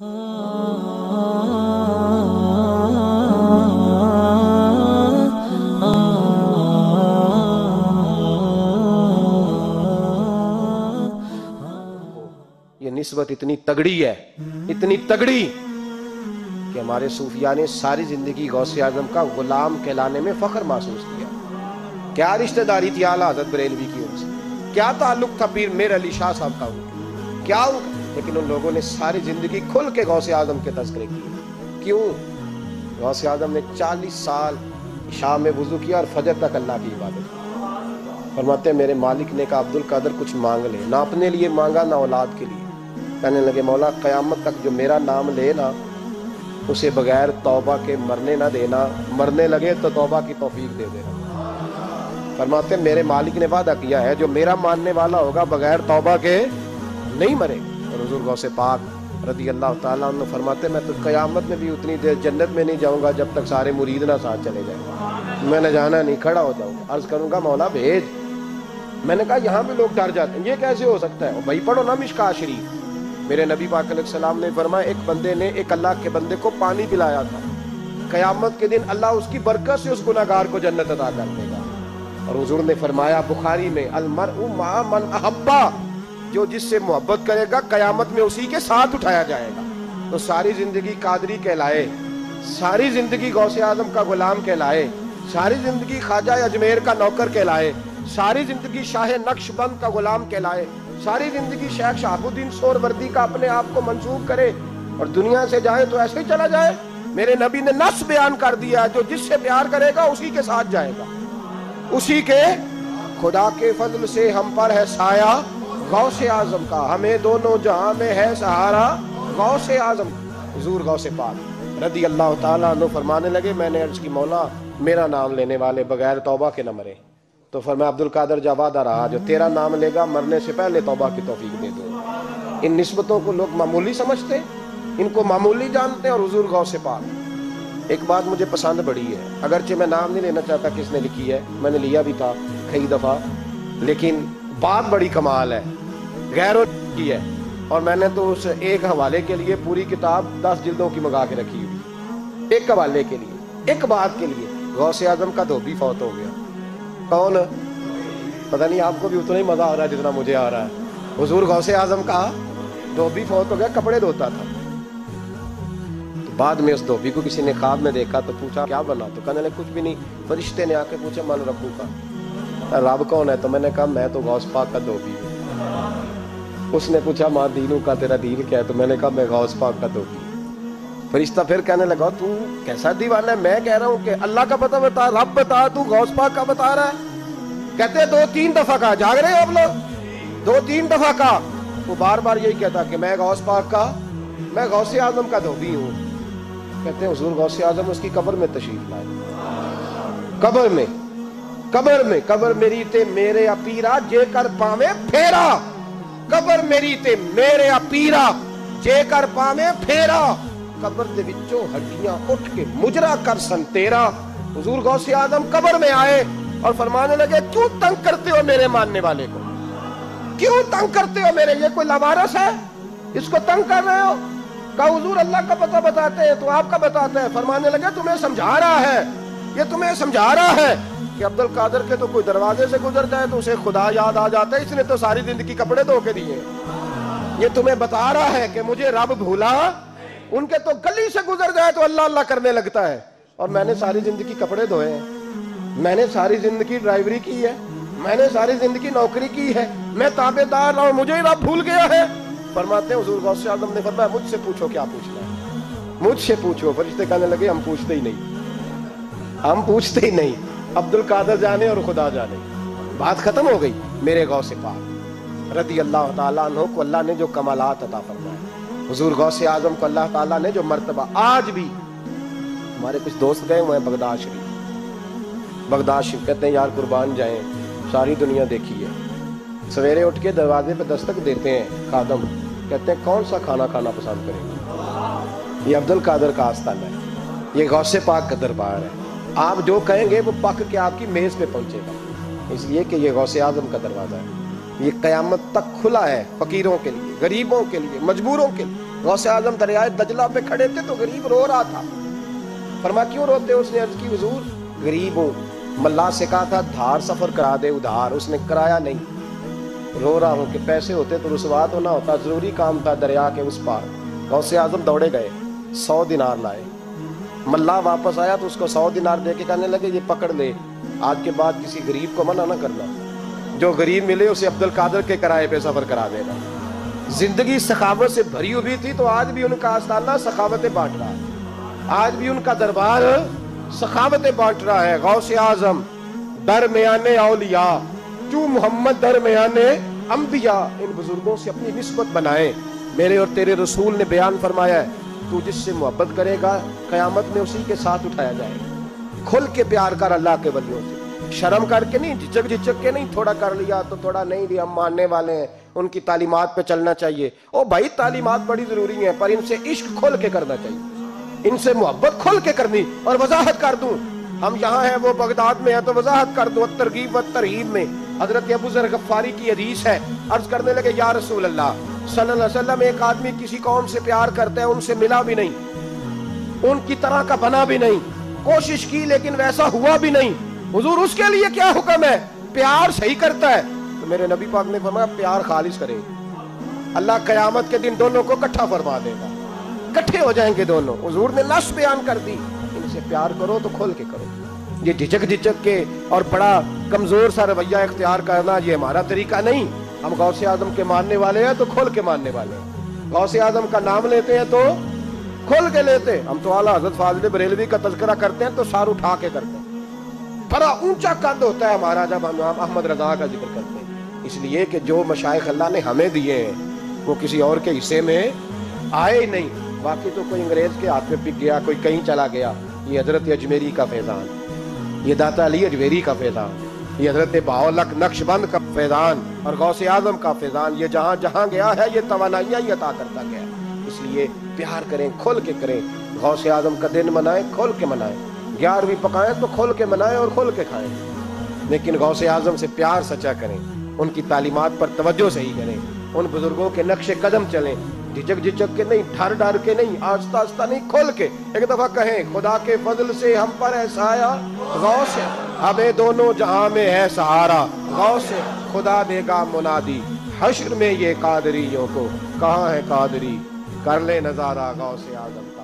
یہ نسبت اتنی تگڑی ہے، اتنی تگڑی کہ ہمارے صوفیاء نے ساری زندگی غوث اعظم کا غلام کہلانے میں فخر محسوس کیا۔ کیا رشتہ داری تھی اعلیٰ حضرت بریلوی کی ان سے، کیا تعلق تھا پیر میر علی شاہ صاحب کا ان کا، کیا ان کا، لیکن ان لوگوں نے ساری زندگی کھل کے غوث اعظم کے تذکرے کیے۔ کیوں؟ غوث اعظم نے 40 سال شام میں وضو کیا اور فجر تک اللہ کی عبادت کی۔ فرماتے ہیں میرے مالک نے کہا عبد القادر کچھ مانگ لے، نہ اپنے لیے مانگا نہ اولاد کے لیے۔ کہنے لگے مولا قیامت تک جو میرا نام لے نا اسے بغیر توبہ کے مرنے نہ دینا، مرنے لگے تو توبہ کی توفیق دے دینا۔ فرماتے ہیں میرے مالک نے وعدہ کیا ہے جو میرا ماننے والا ہوگا بغیر توبہ کے نہیں مرے۔ اور حضور غوث پاک رضی اللہ تعالیٰ عنہ فرماتے ہیں میں تو قیامت میں بھی اتنی دیر جنت میں نہیں جاؤں گا جب تک سارے مرید نہ ساتھ چلے جائیں، میں نے جانا نہیں، کھڑا ہو جاؤں گا، عرض کروں گا مولا بھیج۔ میں نے کہا یہاں پہ لوگ ڈر جاتے ہیں، یہ کیسے ہو سکتا ہے؟ بھائی پڑھو نا مشکاۃ شریف۔ میرے نبی پاک علیہ السلام نے فرمایا ایک بندے نے ایک اللہ کے بندے کو پانی پلایا تھا، قیامت کے دن اللہ اس کی برکت سے اس گناہگار کو جنت عطا کر دے گا۔ اور حضور نے فرمایا بخاری میں المرء مع من احبا، جو جس سے محبت کرے گا قیامت میں اسی کے ساتھ اٹھایا جائے گا۔ تو ساری زندگی قادری کہلائے، ساری زندگی غوث اعظم کا غلام کہلائے، ساری زندگی خواجہ اجمیر کا نوکر کہلائے، ساری زندگی شاہ نقش بند کا غلام کہلائے، ساری زندگی شیخ شہاب الدین سہروردی کا اپنے آپ کو منسوب کرے اور دنیا سے جائے تو ایسے ہی چلا جائے؟ میرے نبی نے نص بیان کر دیا جو جس سے پیار کرے گا اسی کے ساتھ جائے گا، اسی کے۔ خدا کے فضل سے ہم پر ہے سایہ غوث اعظم کا، ہمیں دونوں جہاں میں ہے سہارا غوث اعظم۔ حضور غوث پاک رضی اللہ تعالیٰ عنہ فرمانے لگے میں نے عرض کی مولا میرا نام لینے والے بغیر توبہ کے نہ مرے۔ تو فرمایا عبد القادر جا وعدہ رہا جو تیرا نام لے گا مرنے سے پہلے توبہ کی توفیق دے دو۔ ان نسبتوں کو لوگ معمولی سمجھتے، ان کو معمولی جانتے ہیں۔ اور حضور غوث پاک ایک بات مجھے پسند بڑی ہے، اگرچہ میں نام نہیں لینا چاہتا کس نے لکھی ہے، میں نے لیا بھی تھا کئی دفعہ، لیکن بات بڑی کمال ہے، غیروں کی ہے۔ اور میں نے تو اس ایک حوالے کے لیے پوری کتاب 10 جلدوں کی منگا کے رکھی ہوئی، ایک حوالے کے لیے، ایک بات کے لیے۔ غوث اعظم کا دھوبی فوت ہو گیا۔ کون؟ پتہ نہیں آپ کو بھی اتنا ہی مزہ آ رہا ہے جتنا مجھے آ رہا ہے۔ حضور غوث اعظم کا دھوبی فوت ہو گیا، کپڑے دھوتا تھا۔ تو بعد میں اس دھوبی کو کسی نے خواب میں دیکھا تو پوچھا کیا بنا؟ تو کہنے لگے کچھ بھی نہیں۔ فرشتے نے آ کے پوچھا من ربو کا، رب کون ہے؟ تو میں نے کہا میں تو غوث پاک کا دھوبی ہوں۔ اس نے پوچھا ماں دینوں کا، تیرا دین کیا ہے؟ تو میں نے کہا میں غوث پاک کا دھوبی ہوں۔ فرشتہ پھر کہنے لگا تو کیسا دیوانہ ہے، میں کہہ رہا ہوں کہ اللہ کا پتہ بتا، رب بتا، تو غوث پاک کا بتا رہا ہے؟ کہتے ہیں 2-3 دفعہ کہا، جاگ رہے ہیں آپ لوگ؟ 2-3 دفعہ کہا۔ وہ بار بار یہی کہتا کہ میں غوث پاک کا، میں غوث اعظم کا دھوبی ہوں۔ کہتے ہیں حضور غوث اعظم اس کی قبر میں تشریف لائے، قبر میری تے میرے اپیرا جے کر پاوے پھیرا، قبر میری تے میرے اپیرا جے کر پاوے پھیرا، قبر دے وچوں ہڈیاں اٹھ کے مجرا کر سن تیرا۔ حضور غوث اعظم قبر میں آئے اور فرمانے لگے کیوں تنگ کرتے ہو میرے ماننے والے کو، کیوں تنگ کرتے ہو میرے، یہ کوئی لوارث ہے اس کو تنگ کر رہے ہو؟ کہا حضور اللہ کا پتہ بتاتے ہیں تو آپ کا بتاتے ہیں۔ فرمانے لگے تمہیں سمجھا رہا ہے، یہ تمہیں سمجھا رہا ہے کہ عبد القادر کے تو کوئی دروازے سے گزر جائے تو اسے خدا یاد آ جاتا ہے، اس نے تو ساری زندگی کپڑے دھو کے دیے۔ یہ تمہیں بتا رہا ہے کہ مجھے رب بھولا، ان کے تو گلی سے گزر جائے تو اللہ اللہ کرنے لگتا ہے، اور میں نے ساری زندگی کپڑے دھوئے ہیں، میں نے ساری زندگی ڈرائیوری کی ہے، میں نے ساری زندگی نوکری کی ہے، میں تابع دار اور مجھے ہی رب بھول گیا ہے۔ فرماتے ہیں حضور غوث اعظم نے فرمایا مجھ سے پوچھو کیا پوچھنا ہے، مجھ سے پوچھو۔ فرشتے کہنے لگے ہم پوچھتے ہی نہیں، ہم پوچھتے ہی نہیں، عبد القادر جانے اور خدا جانے۔ بات ختم ہو گئی۔ میرے غوث پاک رضی اللہ تعالیٰ عنہ کو اللہ نے جو کمالات عطا فرمائے، حضور غوث اعظم کو اللہ تعالیٰ نے جو مرتبہ، آج بھی ہمارے کچھ دوست گئے ہوئے ہیں بغداد شریف، کہتے ہیں یار قربان جائیں، ساری دنیا دیکھی ہے، سویرے اٹھ کے دروازے پہ دستک دیتے ہیں خادم، کہتے ہیں کون سا کھانا کھانا پسند کریں گے؟ یہ عبد القادر کا آستانہ ہے، یہ غوث پاک کا دربار ہے، آپ جو کہیں گے وہ پک کے آپ کی میز پہ پہنچے گا، اس لیے کہ یہ غوث اعظم کا دروازہ ہے، یہ قیامت تک کھلا ہے، فقیروں کے لیے، غریبوں کے لیے، مجبوروں کے لیے۔ غوث اعظم دریائے دجلہ پہ کھڑے تھے تو غریب رو رہا تھا. فرمایا کیوں روتے ہو؟ اس نے عرض کی حضور غریب ہوں, ملا سے کہا تھا دھار سفر کرا دے ادھار, اس نے کرایا نہیں, رو رہا ہوں کہ پیسے ہوتے تو رسوا تو نہ ہوتا, ضروری کام تھا دریا کے اس پار. غوث اعظم دوڑے گئے, 100 دینار لائے. ملا واپس آیا تو اس کو 100 دینار دے کے کہنے لگے یہ پکڑ لے, آج کے بعد کسی غریب کو منع نہ کرنا, جو غریب ملے اسے عبد القادر کے کرائے پہ سفر کرا دینا. زندگی سخاوت سے بھری ہوئی تھی تو آج بھی ان کا آستانہ سخاوتیں بانٹ رہا ہے, آج بھی ان کا دربار سخاوتیں بانٹ رہا ہے. غوث اعظم درمیان اولیاء تو محمد درمیان انبیاء, ان بزرگوں سے اپنی نسبت بنائیں. میرے اور تیرے رسول نے بیان فرمایا ہے تو جس سے محبت کرے گا قیامت میں اسی کے ساتھ اٹھایا جائے گا. کھل کے پیار کر اللہ کے ولیوں سے, شرم کر کے نہیں, جھجک کے نہیں, تھوڑا کر لیا تو تھوڑا نہیں لیا, ہم ماننے والے ہیں, ان کی تعلیمات پہ چلنا چاہیے. او بھائی تعلیمات بڑی ضروری ہیں پر ان سے عشق کھل کے کرنا چاہیے, ان سے محبت کھل کے کرنی. اور وضاحت کر دوں, ہم یہاں ہیں وہ بغداد میں ہیں تو وضاحت کر دوں. ترغیب و ترہیب میں حضرت ابو ذر غفاری کی حدیث ہے, عرض کرنے لگے یا رسول اللہ صلی اللہ علیہ وسلم, ایک آدمی کسی قوم سے پیار کرتا ہے, ان سے ملا بھی نہیں, ان کی طرح کا بنا بھی نہیں, کوشش کی لیکن ویسا ہوا بھی نہیں, حضور اس کے لیے کیا حکم ہے؟ پیار صحیح کرتا ہے تو میرے نبی پاک نے فرمایا پیار خالص کرے, اللہ قیامت کے دن دونوں کو اکٹھا فرما دے گا, اکٹھے ہو جائیں گے دونوں. حضور نے نص بیان کر دی, ان سے پیار کرو تو کھل کے کرو. یہ جھجک کے اور بڑا کمزور سا رویہ اختیار کرنا یہ ہمارا طریقہ نہیں. ہم غوث اعظم کے ماننے والے ہیں تو کھل کے ماننے والے ہیں, غوث اعظم کا نام لیتے ہیں تو کھل کے لیتے. ہم تو اعلیٰ حضرت فاضل بریلوی کا تذکرہ کرتے ہیں تو سار اٹھا کے کرتے ہیں, بڑا اونچا قد ہوتا ہے ہمارا جب ہم احمد رضا کا ذکر کرتے ہیں, اس لیے کہ جو مشائخ اللہ نے ہمیں دیے ہیں وہ کسی اور کے حصے میں آئے ہی نہیں. باقی تو کوئی انگریز کے ہاتھ میں پک گیا, کوئی کہیں چلا گیا. یہ حضرت اجمیری کا فیضان, یہ داتا علی اجمیری کا فیضان, یہ حضرت بہاءالحق نقشبند کا فیضان اور غوث اعظم کا فیضان, یہ جہاں جہاں گیا ہے یہ توانائیاں ہی عطا کرتا گیا. اس لیے پیار کریں, کھل کے کریں. غوث اعظم کا دن منائیں, کھل کے منائیں. 11ویں پکائیں تو کھل کے منائیں اور کھل کے کھائیں, لیکن غوث اعظم سے پیار سچا کریں, ان کی تعلیمات پر توجہ صحیح کریں, ان بزرگوں کے نقش قدم چلیں, جھجک کے نہیں, ڈر کے نہیں, آہستہ آہستہ نہیں, کھل کے. ایک دفعہ کہیں خدا کے فضل سے ہم پر ہے سایہ غوث, ہمیں دونوں جہاں میں ہے سہارا غوث, خدا دے گا منادی حشر میں یہ قادریوں کو, کہاں ہے قادری, کر لے نظارہ غوث اعظم کا.